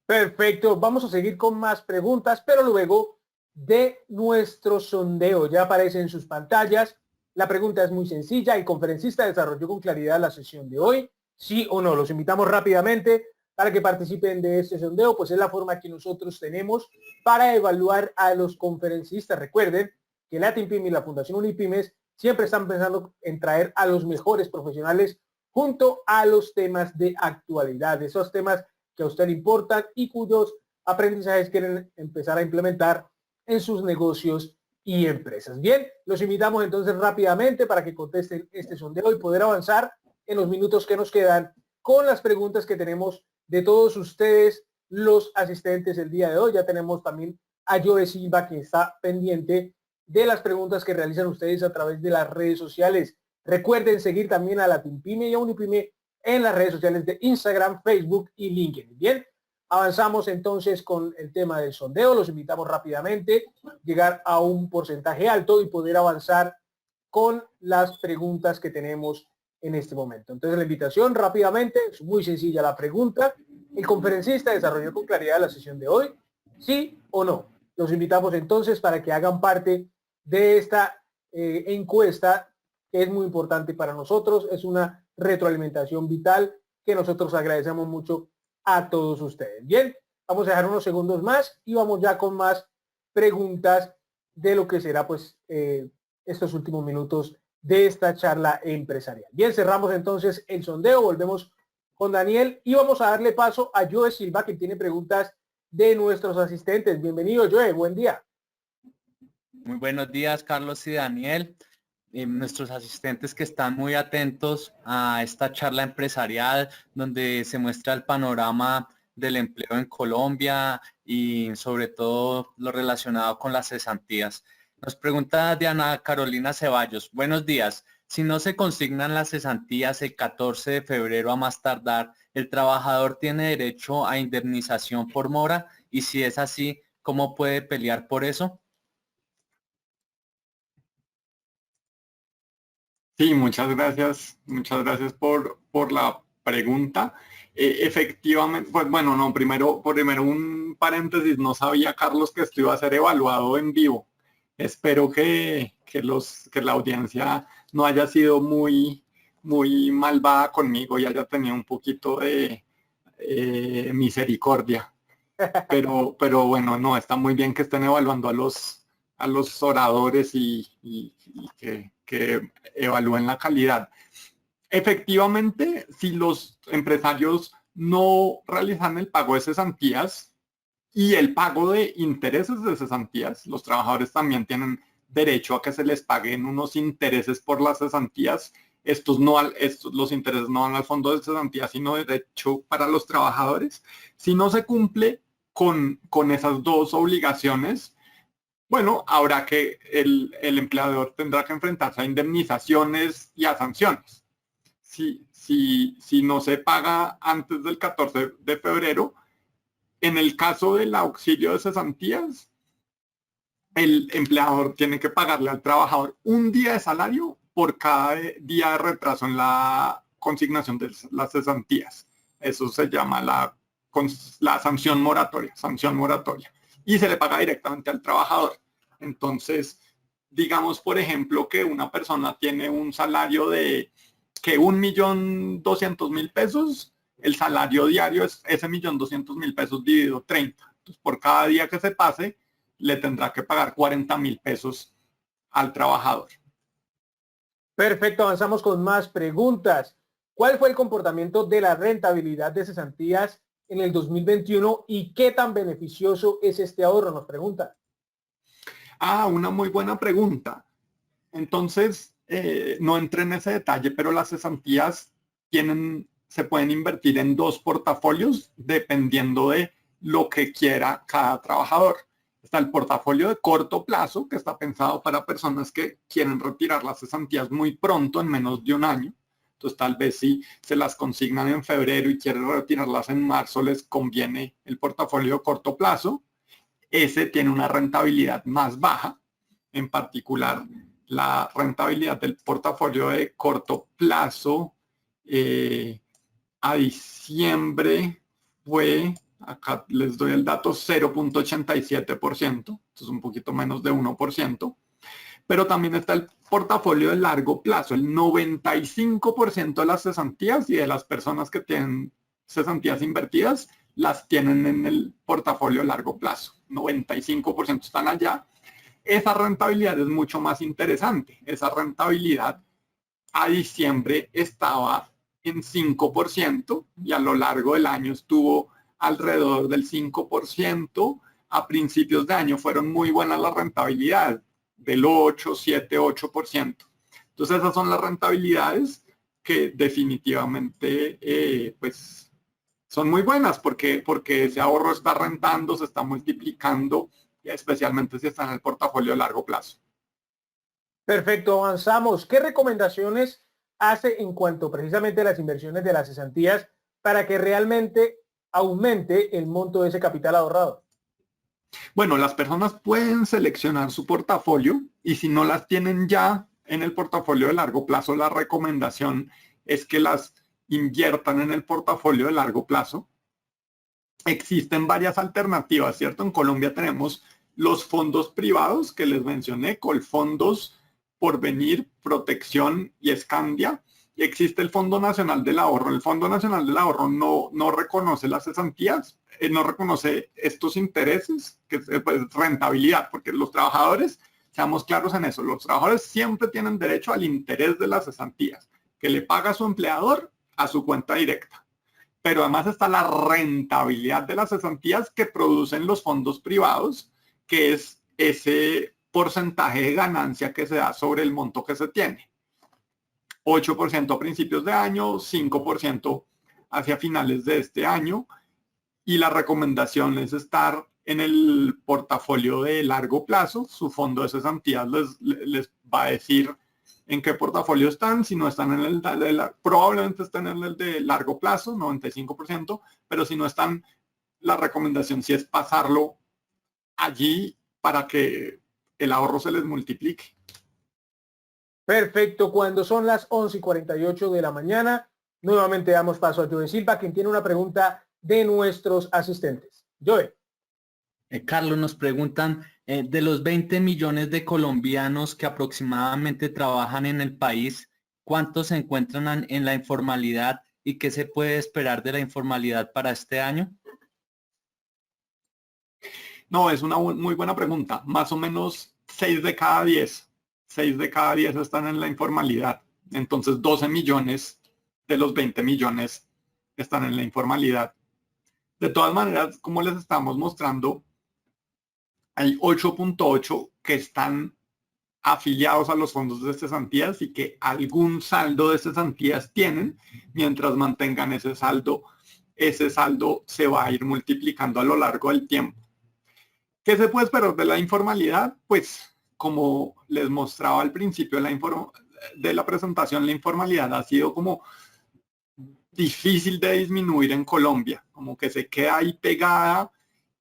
A: Perfecto, vamos a seguir con más preguntas, pero luego de nuestro sondeo. Ya aparece en sus pantallas. La pregunta es muy sencilla. ¿El conferencista desarrolló con claridad la sesión de hoy? ¿Sí o no? Los invitamos rápidamente para que participen de este sondeo, pues es la forma que nosotros tenemos para evaluar a los conferencistas. Recuerden que la TeamPyme y la Fundación Unipymes siempre están pensando en traer a los mejores profesionales junto a los temas de actualidad, esos temas que a usted le importan y cuyos aprendizajes quieren empezar a implementar en sus negocios y empresas. Bien, los invitamos entonces rápidamente para que contesten este sondeo y poder avanzar en los minutos que nos quedan con las preguntas que tenemos de todos ustedes, los asistentes el día de hoy. Ya tenemos también a Joe Silva, que está pendiente de las preguntas que realizan ustedes a través de las redes sociales. Recuerden seguir también a la TeamPyme y a Unipyme en las redes sociales de Instagram, Facebook y LinkedIn. Bien, avanzamos entonces con el tema del sondeo. Los invitamos rápidamente a llegar a un porcentaje alto y poder avanzar con las preguntas que tenemos en este momento. Entonces la invitación rápidamente, es muy sencilla la pregunta. ¿El conferencista desarrolló con claridad la sesión de hoy? ¿Sí o no? Los invitamos entonces para que hagan parte de esta encuesta, que es muy importante para nosotros. Es una retroalimentación vital que nosotros agradecemos mucho a todos ustedes. Bien, vamos a dejar unos segundos más y vamos ya con más preguntas de lo que será pues estos últimos minutos de esta charla empresarial. Bien, cerramos entonces el sondeo, volvemos con Daniel y vamos a darle paso a Joe Silva, que tiene preguntas de nuestros asistentes. Bienvenido, Joe, buen día.
C: Muy buenos días, Carlos y Daniel. Nuestros asistentes que están muy atentos a esta charla empresarial donde se muestra el panorama del empleo en Colombia y sobre todo lo relacionado con las cesantías. Nos pregunta Diana Carolina Ceballos. Buenos días. Si no se consignan las cesantías el 14 de febrero a más tardar, ¿el trabajador tiene derecho a indemnización por mora? Y si es así, ¿cómo puede pelear por eso?
B: Sí, muchas gracias por la pregunta. Efectivamente, pues bueno, no, primero un paréntesis, no sabía, Carlos, que esto iba a ser evaluado en vivo. Espero que la audiencia no haya sido muy malvada conmigo y haya tenido un poquito de misericordia. pero bueno, no, está muy bien que estén evaluando a los oradores y que evalúen la calidad. Efectivamente, si los empresarios no realizan el pago de cesantías y el pago de intereses de cesantías, los trabajadores también tienen derecho a que se les paguen unos intereses por las cesantías. Los intereses no van al fondo de cesantías, sino derecho para los trabajadores. Si no se cumple con esas dos obligaciones, bueno, habrá que el empleador tendrá que enfrentarse a indemnizaciones y a sanciones. Si no se paga antes del 14 de febrero, en el caso del auxilio de cesantías, el empleador tiene que pagarle al trabajador un día de salario por cada día de retraso en la consignación de las cesantías. Eso se llama la sanción moratoria, y se le paga directamente al trabajador. Entonces, digamos, por ejemplo, que una persona tiene un salario de que 1.200.000 pesos, el salario diario es ese 1.200.000 pesos dividido 30. Entonces, por cada día que se pase, le tendrá que pagar 40.000 pesos al trabajador.
A: Perfecto, avanzamos con más preguntas. ¿Cuál fue el comportamiento de la rentabilidad de cesantías en el 2021 y qué tan beneficioso es este ahorro? Nos pregunta.
B: Una muy buena pregunta. Entonces, no entré en ese detalle, pero las cesantías se pueden invertir en dos portafolios dependiendo de lo que quiera cada trabajador. Está el portafolio de corto plazo, que está pensado para personas que quieren retirar las cesantías muy pronto, en menos de un año. Entonces, tal vez si se las consignan en febrero y quieren retirarlas en marzo, les conviene el portafolio de corto plazo. Ese tiene una rentabilidad más baja, en particular la rentabilidad del portafolio de corto plazo a diciembre fue, acá les doy el dato, 0.87%, es un poquito menos de 1%, pero también está el portafolio de largo plazo, el 95% de las cesantías y de las personas que tienen cesantías invertidas las tienen en el portafolio de largo plazo, 95% están allá. Esa rentabilidad es mucho más interesante. Esa rentabilidad a diciembre estaba en 5% y a lo largo del año estuvo alrededor del 5%. A principios de año fueron muy buenas las rentabilidades, del 8, 7, 8%. Entonces esas son las rentabilidades que definitivamente pues son muy buenas porque ese ahorro está rentando, se está multiplicando, especialmente si está en el portafolio de largo plazo.
A: Perfecto, avanzamos. ¿Qué recomendaciones hace en cuanto precisamente a las inversiones de las cesantías para que realmente aumente el monto de ese capital ahorrado?
B: Bueno, las personas pueden seleccionar su portafolio y si no las tienen ya en el portafolio de largo plazo, la recomendación es que las inviertan en el portafolio de largo plazo. Existen varias alternativas, ¿cierto? En Colombia tenemos los fondos privados que les mencioné, Colfondos, Porvenir, Protección y Escandia. Y existe el Fondo Nacional del Ahorro. El Fondo Nacional del Ahorro no reconoce las cesantías, no reconoce estos intereses, que es pues, rentabilidad, porque los trabajadores, seamos claros en eso, los trabajadores siempre tienen derecho al interés de las cesantías, que le paga su empleador a su cuenta directa. Pero además está la rentabilidad de las cesantías que producen los fondos privados, que es ese porcentaje de ganancia que se da sobre el monto que se tiene. 8% a principios de año, 5% hacia finales de este año. Y la recomendación es estar en el portafolio de largo plazo. Su fondo de cesantías les va a decir en qué portafolio están. Si no están en probablemente estén en el de largo plazo, 95%, pero si no están, la recomendación sí es pasarlo allí para que el ahorro se les multiplique.
A: Perfecto, cuando son las 11:48 de la mañana, nuevamente damos paso a Joe Silva, quien tiene una pregunta de nuestros asistentes. Joe.
C: Carlos, nos preguntan, de los 20 millones de colombianos que aproximadamente trabajan en el país, ¿cuántos se encuentran en la informalidad y qué se puede esperar de la informalidad para este año?
B: No, es una muy buena pregunta. Más o menos 6 de cada 10, 6 de cada 10 están en la informalidad. Entonces 12 millones de los 20 millones están en la informalidad. De todas maneras, como les estamos mostrando, hay 8.8 que están afiliados a los fondos de cesantías y que algún saldo de cesantías tienen. Mientras mantengan ese saldo se va a ir multiplicando a lo largo del tiempo. ¿Qué se puede esperar de la informalidad? Pues como les mostraba al principio de la presentación, la informalidad ha sido como difícil de disminuir en Colombia, como que se queda ahí pegada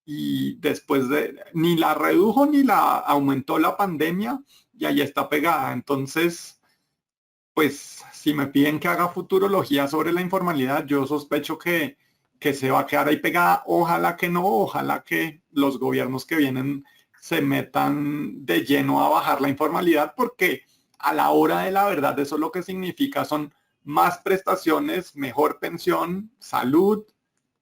B: y después ni la redujo ni la aumentó la pandemia y ahí está pegada. Entonces, pues si me piden que haga futurología sobre la informalidad, yo sospecho que se va a quedar ahí pegada. Ojalá que no, ojalá que los gobiernos que vienen se metan de lleno a bajar la informalidad, porque a la hora de la verdad eso lo que significa son más prestaciones, mejor pensión, salud,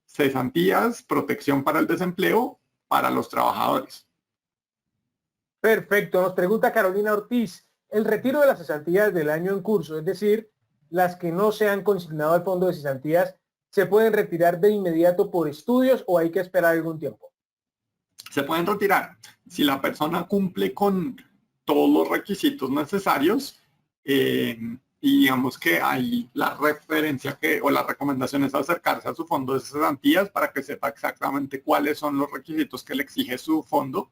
B: cesantías, protección para el desempleo para los trabajadores.
A: Perfecto. Nos pregunta Carolina Ortiz, el retiro de las cesantías del año en curso, es decir, las que no se han consignado al fondo de cesantías, ¿se pueden retirar de inmediato por estudios o hay que esperar algún tiempo?
B: Se pueden retirar si la persona cumple con todos los requisitos necesarios y digamos que hay la referencia o la recomendación es acercarse a su fondo de cesantías para que sepa exactamente cuáles son los requisitos que le exige su fondo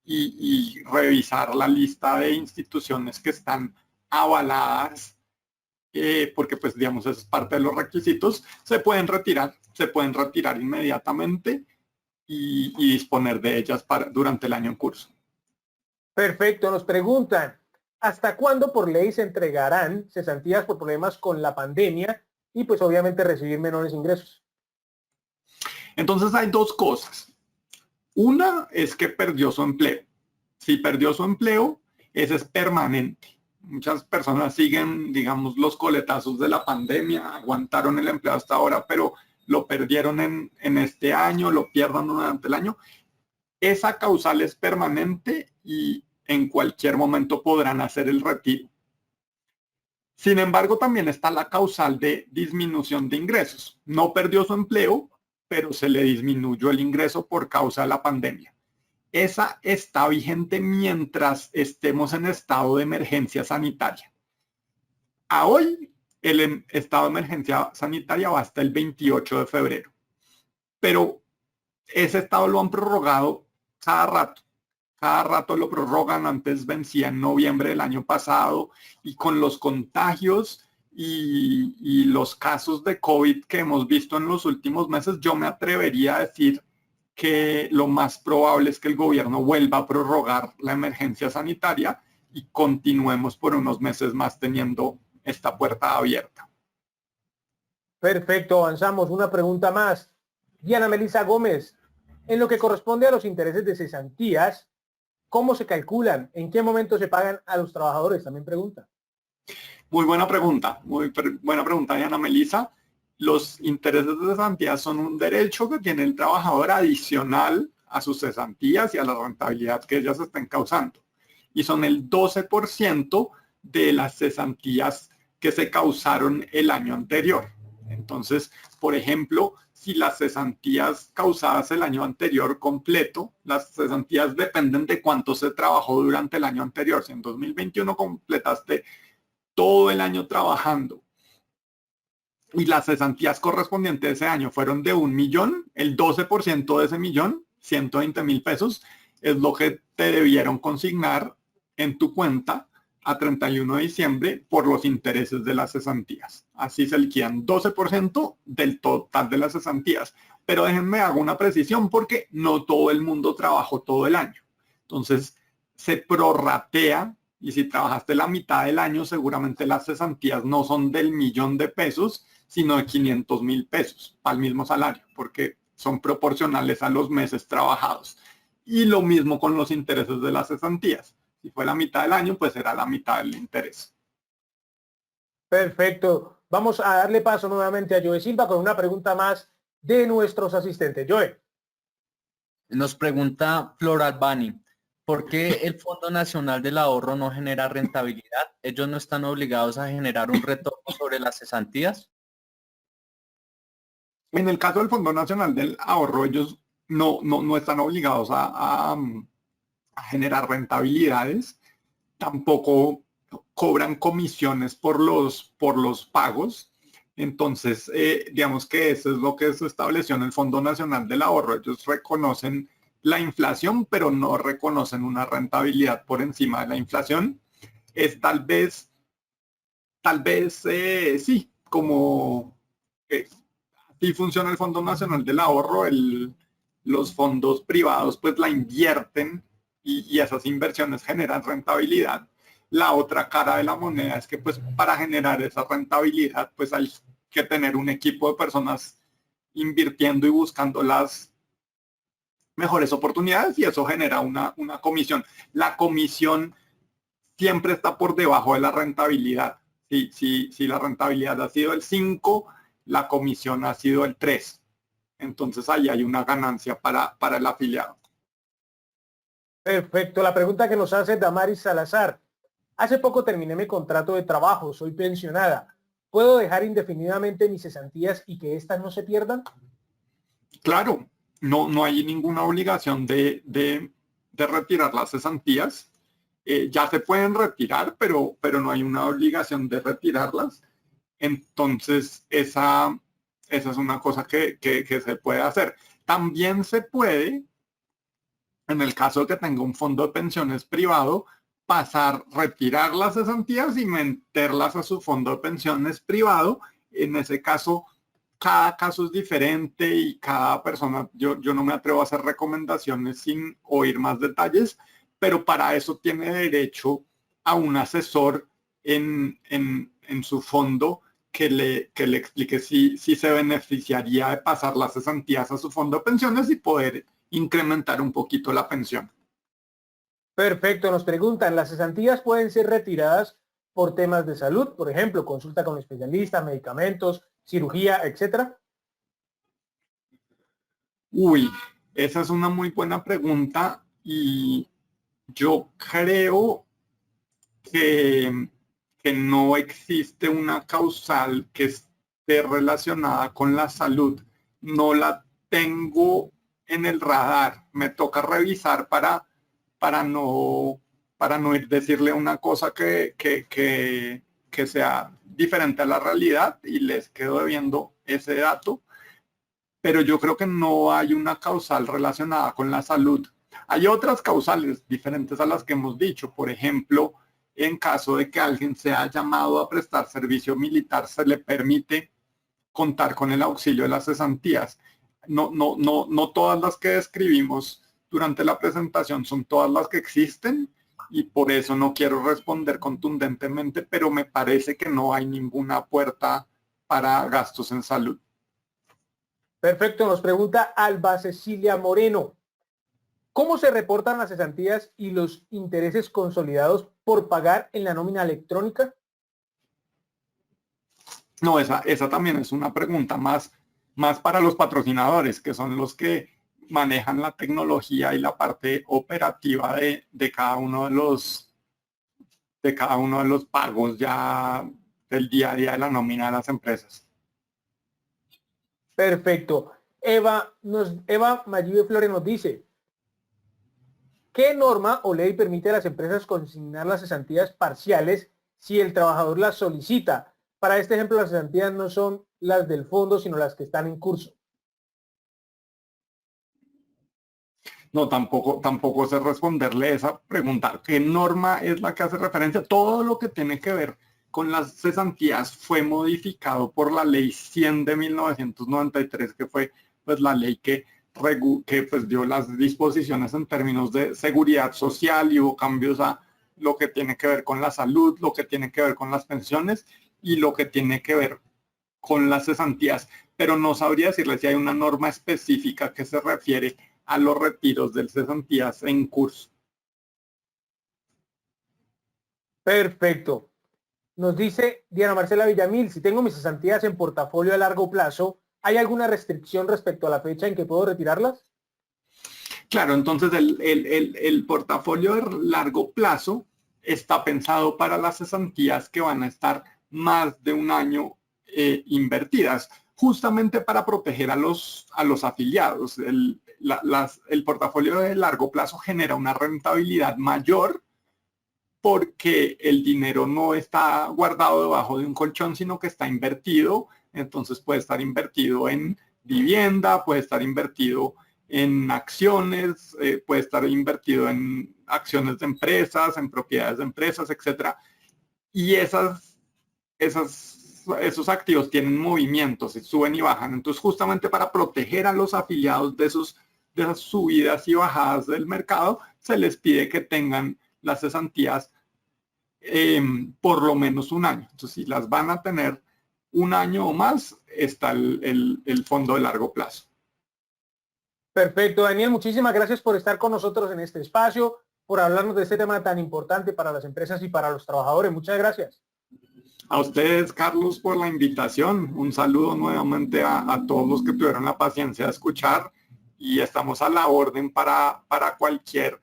B: y revisar la lista de instituciones que están avaladas, porque pues digamos eso es parte de los requisitos. Se pueden retirar inmediatamente y disponer de ellas durante el año en curso.
A: Perfecto. Nos preguntan, ¿hasta cuándo por ley se entregarán cesantías por problemas con la pandemia y pues obviamente recibir menores ingresos?
B: Entonces hay dos cosas. Una es que perdió su empleo. Si perdió su empleo, ese es permanente. Muchas personas siguen, digamos, los coletazos de la pandemia, aguantaron el empleo hasta ahora, pero lo perdieron en este año, lo pierdan durante el año. Esa causal es permanente y en cualquier momento podrán hacer el retiro. Sin embargo, también está la causal de disminución de ingresos. No perdió su empleo, pero se le disminuyó el ingreso por causa de la pandemia. Esa está vigente mientras estemos en estado de emergencia sanitaria. A hoy, el estado de emergencia sanitaria va hasta el 28 de febrero. Pero ese estado lo han prorrogado cada rato. Cada rato lo prorrogan. Antes vencía en noviembre del año pasado y con los contagios y los casos de COVID que hemos visto en los últimos meses, yo me atrevería a decir que lo más probable es que el gobierno vuelva a prorrogar la emergencia sanitaria y continuemos por unos meses más teniendo esta puerta abierta.
A: Perfecto, avanzamos. Una pregunta más. Diana Melissa Gómez, en lo que corresponde a los intereses de cesantías, ¿cómo se calculan? ¿En qué momento se pagan a los trabajadores? También pregunta.
B: Muy buena pregunta, Diana Melissa. Los intereses de cesantías son un derecho que tiene el trabajador adicional a sus cesantías y a la rentabilidad que ellas estén causando. Y son el 12% de las cesantías que se causaron el año anterior. Entonces, por ejemplo, si las cesantías causadas el año anterior completo, las cesantías dependen de cuánto se trabajó durante el año anterior. Si en 2021 completaste todo el año trabajando y las cesantías correspondientes de ese año fueron de 1 millón, el 12% de ese millón, 120,000 pesos, es lo que te debieron consignar en tu cuenta a 31 de diciembre por los intereses de las cesantías. Así se liquidan 12% del total de las cesantías. Pero déjenme hago una precisión porque no todo el mundo trabajó todo el año. Entonces se prorratea y si trabajaste la mitad del año, seguramente las cesantías no son del 1.000.000 de pesos, sino de 500,000 pesos al mismo salario, porque son proporcionales a los meses trabajados. Y lo mismo con los intereses de las cesantías. Si fue la mitad del año, pues será la mitad del interés.
A: Perfecto. Vamos a darle paso nuevamente a Joe Silva con una pregunta más de nuestros asistentes. Joe.
C: Nos pregunta Flor Albani, ¿por qué el Fondo Nacional del Ahorro no genera rentabilidad? ¿Ellos no están obligados a generar un retorno sobre las cesantías?
B: En el caso del Fondo Nacional del Ahorro, ellos no están obligados a generar rentabilidades, tampoco cobran comisiones por los pagos. Entonces, digamos que eso es lo que se estableció en el Fondo Nacional del Ahorro. Ellos reconocen la inflación, pero no reconocen una rentabilidad por encima de la inflación. Es tal vez, sí, como así funciona el Fondo Nacional del Ahorro. Los fondos privados pues la invierten y esas inversiones generan rentabilidad. La otra cara de la moneda es que pues para generar esa rentabilidad pues hay que tener un equipo de personas invirtiendo y buscando las mejores oportunidades y eso genera una comisión. La comisión siempre está por debajo de la rentabilidad. Si la rentabilidad ha sido el 5, la comisión ha sido el 3. Entonces ahí hay una ganancia para el afiliado.
A: Perfecto. La pregunta que nos hace Damaris Salazar. Hace poco terminé mi contrato de trabajo, soy pensionada. ¿Puedo dejar indefinidamente mis cesantías y que éstas no se pierdan?
B: Claro, no hay ninguna obligación de retirar las cesantías. Ya se pueden retirar, pero no hay una obligación de retirarlas. Entonces, esa es una cosa que se puede hacer. También se puede, en el caso de que tenga un fondo de pensiones privado, retirar las cesantías y meterlas a su fondo de pensiones privado. En ese caso, cada caso es diferente y cada persona, yo no me atrevo a hacer recomendaciones sin oír más detalles, pero para eso tiene derecho a un asesor en su fondo que le explique si se beneficiaría de pasar las cesantías a su fondo de pensiones y poder incrementar un poquito la pensión.
A: Perfecto, nos preguntan, ¿las cesantías pueden ser retiradas por temas de salud? Por ejemplo, consulta con especialistas, medicamentos, cirugía, etcétera.
B: Uy, esa es una muy buena pregunta y yo creo que no existe una causal que esté relacionada con la salud. No la tengo en el radar. Me toca revisar para no decirle una cosa que sea diferente a la realidad y les quedo debiendo ese dato. Pero yo creo que no hay una causal relacionada con la salud. Hay otras causales diferentes a las que hemos dicho. Por ejemplo, en caso de que alguien sea llamado a prestar servicio militar, se le permite contar con el auxilio de las cesantías. No todas las que describimos durante la presentación son todas las que existen y por eso no quiero responder contundentemente, pero me parece que no hay ninguna puerta para gastos en salud.
A: Perfecto, nos pregunta Alba Cecilia Moreno. ¿Cómo se reportan las cesantías y los intereses consolidados por pagar en la nómina electrónica?
B: No, esa también es una pregunta más para los patrocinadores, que son los que manejan la tecnología y la parte operativa de cada uno de los pagos ya del día a día de la nómina de las empresas.
A: Perfecto. Eva Mayude Flores nos dice, ¿qué norma o ley permite a las empresas consignar las cesantías parciales si el trabajador las solicita? Para este ejemplo, las cesantías no son las del fondo, sino las que están en curso.
B: No, tampoco sé responderle esa pregunta. ¿Qué norma es la que hace referencia? Todo lo que tiene que ver con las cesantías fue modificado por la ley 100 de 1993, que fue pues la ley que pues dio las disposiciones en términos de seguridad social y hubo cambios a lo que tiene que ver con la salud, lo que tiene que ver con las pensiones y lo que tiene que ver con las cesantías. Pero no sabría decirle si hay una norma específica que se refiere a los retiros de cesantías en curso.
A: Perfecto. Nos dice Diana Marcela Villamil, si tengo mis cesantías en portafolio a largo plazo, ¿hay alguna restricción respecto a la fecha en que puedo retirarlas?
B: Claro, entonces el portafolio de largo plazo está pensado para las cesantías que van a estar más de un año invertidas, justamente para proteger a los afiliados. El portafolio de largo plazo genera una rentabilidad mayor porque el dinero no está guardado debajo de un colchón, sino que está invertido. Entonces puede estar invertido en vivienda, puede estar invertido en acciones, puede estar invertido en acciones de empresas, en propiedades de empresas, etcétera. Y esos activos tienen movimientos, suben y bajan. Entonces, justamente para proteger a los afiliados de esas subidas y bajadas del mercado, se les pide que tengan las cesantías por lo menos un año. Entonces, si las van a tener un año o más, está el fondo de largo plazo.
A: Perfecto, Daniel, muchísimas gracias por estar con nosotros en este espacio, por hablarnos de este tema tan importante para las empresas y para los trabajadores. Muchas gracias.
B: A ustedes, Carlos, por la invitación. Un saludo nuevamente a todos los que tuvieron la paciencia de escuchar y estamos a la orden para cualquier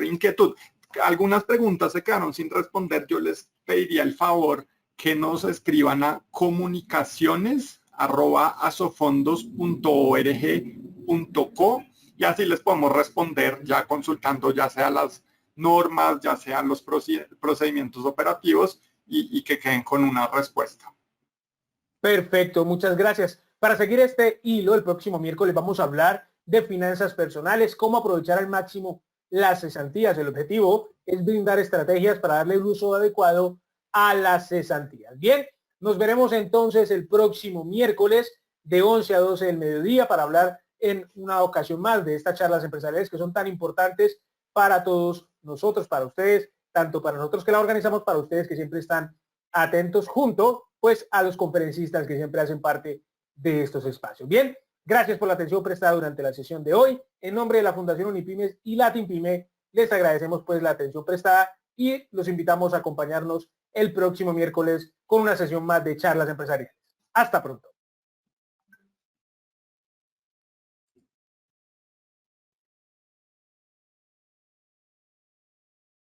B: inquietud. Algunas preguntas se quedaron sin responder. Yo les pediría el favor que nos escriban a comunicaciones@asofondos.org.co y así les podemos responder ya consultando ya sea las normas, ya sean los procedimientos operativos y que queden con una respuesta.
A: Perfecto, muchas gracias. Para seguir este hilo, el próximo miércoles vamos a hablar de finanzas personales, cómo aprovechar al máximo las cesantías. El objetivo es brindar estrategias para darle el uso adecuado a las cesantías. Bien, nos veremos entonces el próximo miércoles de 11 a 12 del mediodía para hablar en una ocasión más de estas charlas empresariales que son tan importantes para todos nosotros, para ustedes, tanto para nosotros que la organizamos, para ustedes que siempre están atentos junto pues a los conferencistas que siempre hacen parte de estos espacios. Bien, gracias por la atención prestada durante la sesión de hoy. En nombre de la Fundación Unipymes y Latinpyme, les agradecemos pues la atención prestada y los invitamos a acompañarnos el próximo miércoles con una sesión más de charlas empresariales. Hasta pronto.